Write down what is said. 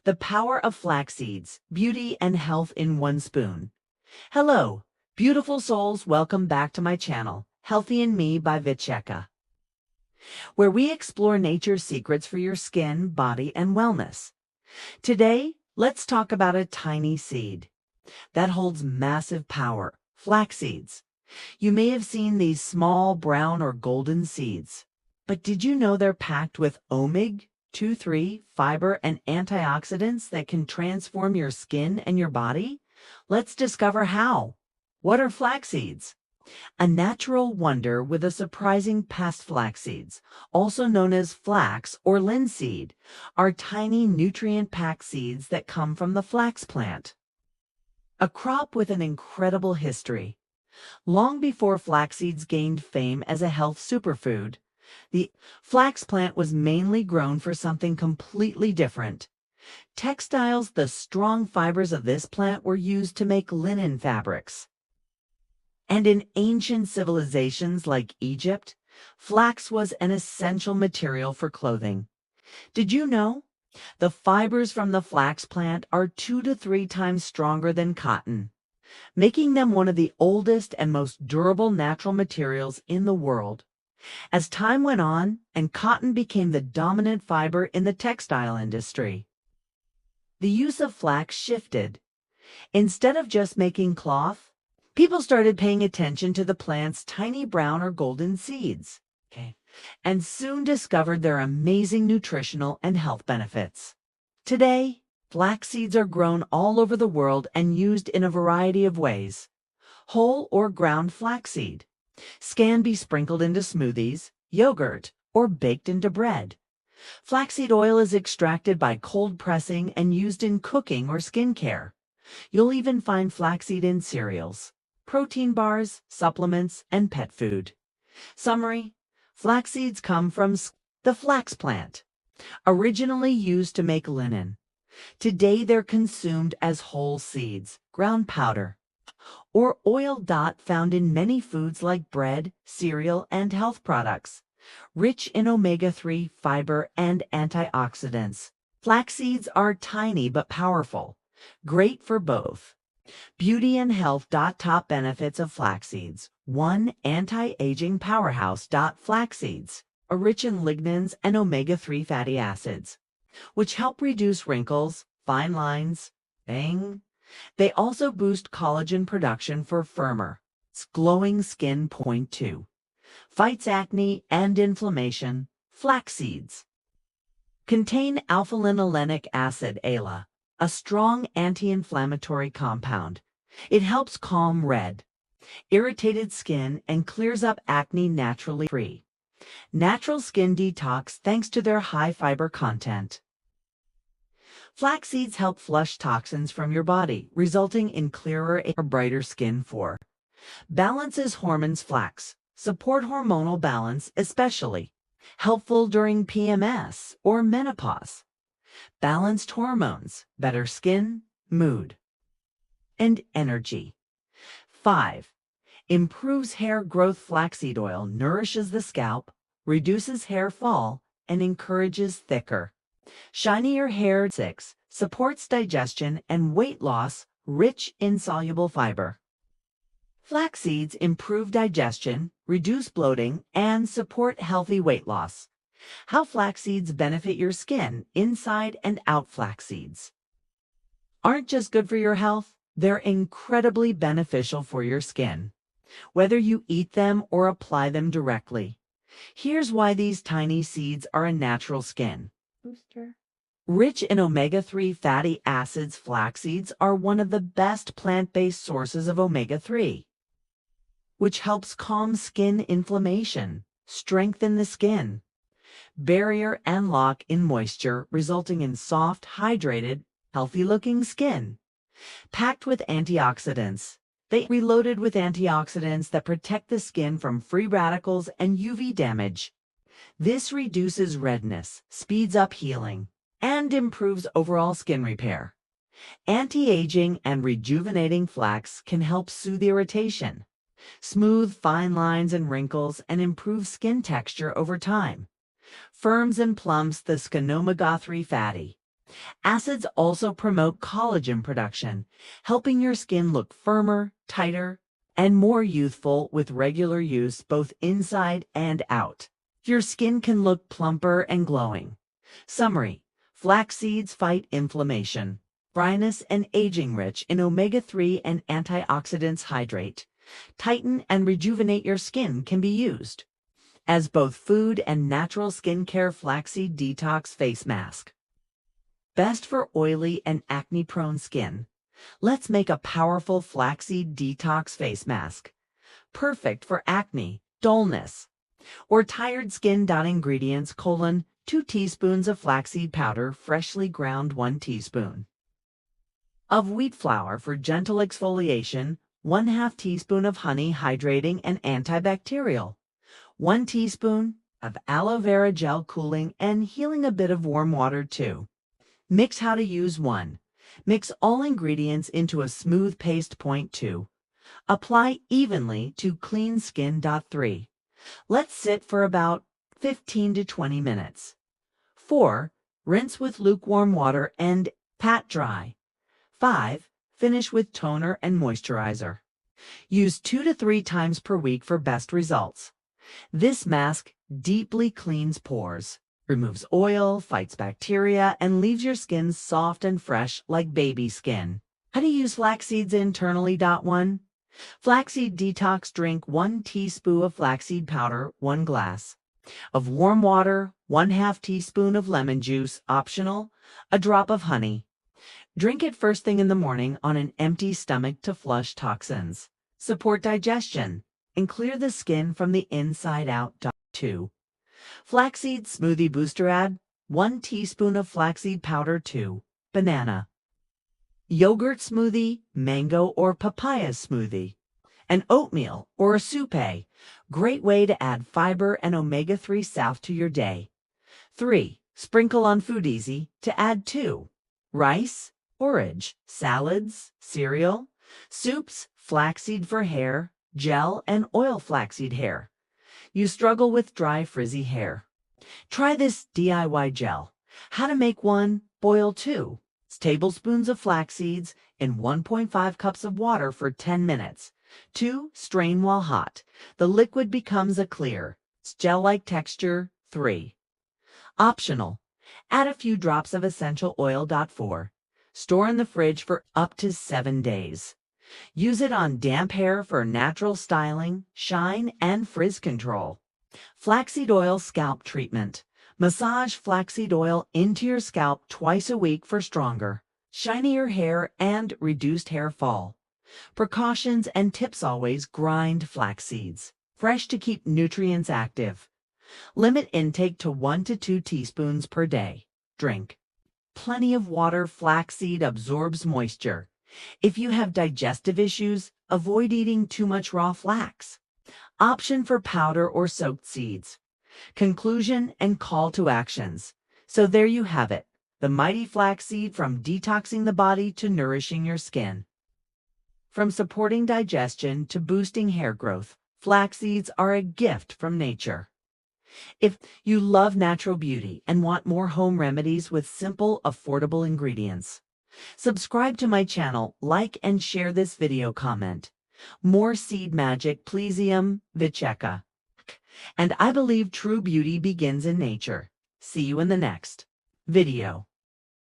The power of flax seeds, beauty and health in one spoon. Hello, beautiful souls, welcome back to my channel, Healthy in Me by Vichheka, where we explore nature's secrets for your skin, body, and wellness. Today, let's talk about a tiny seed that holds massive power, flax seeds. You may have seen these small brown or golden seeds, but did you know they're packed with omega-3 fiber and antioxidants that can transform your skin and your body? Let's discover how. What are flax seeds? A natural wonder with a surprising past. Flax seeds, also known as flax or linseed, are tiny nutrient-packed seeds that come from the flax plant, a crop with an incredible history. Long before flax seeds gained fame as a health superfood, the flax plant was mainly grown for something completely different. Textiles. The strong fibers of this plant were used to make linen fabrics. And in ancient civilizations like Egypt, flax was an essential material for clothing. Did you know? The fibers from the flax plant are 2 to 3 times stronger than cotton, making them one of the oldest and most durable natural materials in the world. As time went on and cotton became the dominant fiber in the textile industry, the use of flax shifted. Instead of just making cloth, people started paying attention to the plant's tiny brown or golden seeds, and soon discovered their amazing nutritional and health benefits. Today, flax seeds are grown all over the world and used in a variety of ways. Whole or ground flaxseed can be sprinkled into smoothies, yogurt, or baked into bread. Flaxseed oil is extracted by cold pressing and used in cooking or skincare. You'll even find flaxseed in cereals, protein bars, supplements, and pet food. Summary: flax seeds come from the flax plant, originally used to make linen. Today they're consumed as whole seeds, ground powder, or oil. Found in many foods like bread, cereal, and health products, rich in omega-3 fiber and antioxidants. Flax seeds are tiny but powerful, great for both beauty and health. Top benefits of flax seeds. 1. Anti-aging powerhouse. Flax seeds are rich in lignans and omega-3 fatty acids, which help reduce wrinkles, fine lines, bang. They also boost collagen production for firmer, glowing skin. 2. Fights acne and inflammation. Flax seeds contain alpha-linolenic acid ALA, a strong anti-inflammatory compound. It helps calm red, irritated skin and clears up acne naturally. 3. Natural skin detox thanks to their high fiber content. Flax seeds help flush toxins from your body, resulting in clearer or brighter skin. 4. Balances hormones. Flax support hormonal balance, especially helpful during PMS or menopause. Balanced hormones, better skin, mood, and energy. 5. Improves hair growth. Flaxseed oil nourishes the scalp, reduces hair fall, and encourages thicker, shinier hair. 6. Supports digestion and weight loss, rich in soluble fiber. Flax seeds improve digestion, reduce bloating, and support healthy weight loss. How flax seeds benefit your skin, inside and out. Flax seeds aren't just good for your health, they're incredibly beneficial for your skin, whether you eat them or apply them directly. Here's why these tiny seeds are a natural skin booster. Rich in omega-3 fatty acids. Flax seeds are one of the best plant-based sources of omega-3, which helps calm skin inflammation, strengthen the skin barrier, and lock in moisture, resulting in soft, hydrated, healthy-looking skin. Packed with antioxidants. They are reloaded with antioxidants that protect the skin from free radicals and UV damage. This reduces redness, speeds up healing, and improves overall skin repair. Anti-aging and rejuvenating. Flax can help soothe irritation, smooth fine lines and wrinkles, and improve skin texture over time. Firms and plumps the skin. Omega-3 fatty Acids also promote collagen production, helping your skin look firmer, tighter, and more youthful with regular use both inside and out. Your skin can look plumper and glowing. Summary: flax seeds fight inflammation, dryness, and aging, rich in omega-3 and antioxidants, hydrate, tighten, and rejuvenate your skin. Can be used as both food and natural skincare. Flaxseed Detox Face Mask. Best for oily and acne-prone skin. Let's make a powerful flaxseed detox face mask. Perfect for acne, dullness, or tired skin. Ingredients: 2 teaspoons of flaxseed powder, freshly ground, 1 teaspoon of wheat flour for gentle exfoliation, 1/2 teaspoon of honey, hydrating and antibacterial, 1 teaspoon of aloe vera gel, cooling and healing, a bit of warm water. 2. Mix. How to use. 1. Mix all ingredients into a smooth paste. 2. Apply evenly to clean skin. 3. Let sit for about 15 to 20 minutes. 4. Rinse with lukewarm water and pat dry. 5. Finish with toner and moisturizer. Use 2 to 3 times per week for best results. This mask deeply cleans pores, removes oil, fights bacteria, and leaves your skin soft and fresh like baby skin. How to use flax seeds internally. 1. Flaxseed detox. Drink 1 teaspoon of flaxseed powder, 1 glass of warm water, 1/2 teaspoon of lemon juice, optional, a drop of honey. Drink it first thing in the morning on an empty stomach to flush toxins, support digestion, and clear the skin from the inside out. 2. Flaxseed smoothie booster. Add 1 teaspoon of flaxseed powder, 2 banana yogurt smoothie, mango or papaya smoothie, an oatmeal or a soupe. Great way to add fiber and omega-3 south to your day. 3. Sprinkle on food. Easy to add. 2. Rice, porridge, salads, cereal, soups. Flaxseed for hair, gel and oil. Flaxseed hair. You struggle with dry, frizzy hair? Try this DIY gel. How to make 1. Boil 2 tablespoons of flax seeds in 1.5 cups of water for 10 minutes. 2. Strain while hot. The liquid becomes a clear, gel-like texture. 3. Optional. Add a few drops of essential oil. 4. Store in the fridge for up to 7 days. Use it on damp hair for natural styling, shine, and frizz control. Flaxseed oil scalp treatment. Massage flaxseed oil into your scalp twice a week for stronger, shinier hair and reduced hair fall. Precautions and tips: always grind flax seeds fresh to keep nutrients active. Limit intake to 1 to 2 teaspoons per day. Drink plenty of water. Flaxseed absorbs moisture. If you have digestive issues, avoid eating too much raw flax. Option for powder or soaked seeds. Conclusion and call to actions. So there you have it, the mighty flaxseed, from detoxing the body to nourishing your skin. From supporting digestion to boosting hair growth, flax seeds are a gift from nature. If you love natural beauty and want more home remedies with simple, affordable ingredients, subscribe to my channel, like and share this video, comment. More seed magic. Pleasium, Vichheka. And I believe true beauty begins in nature. See you in the next video.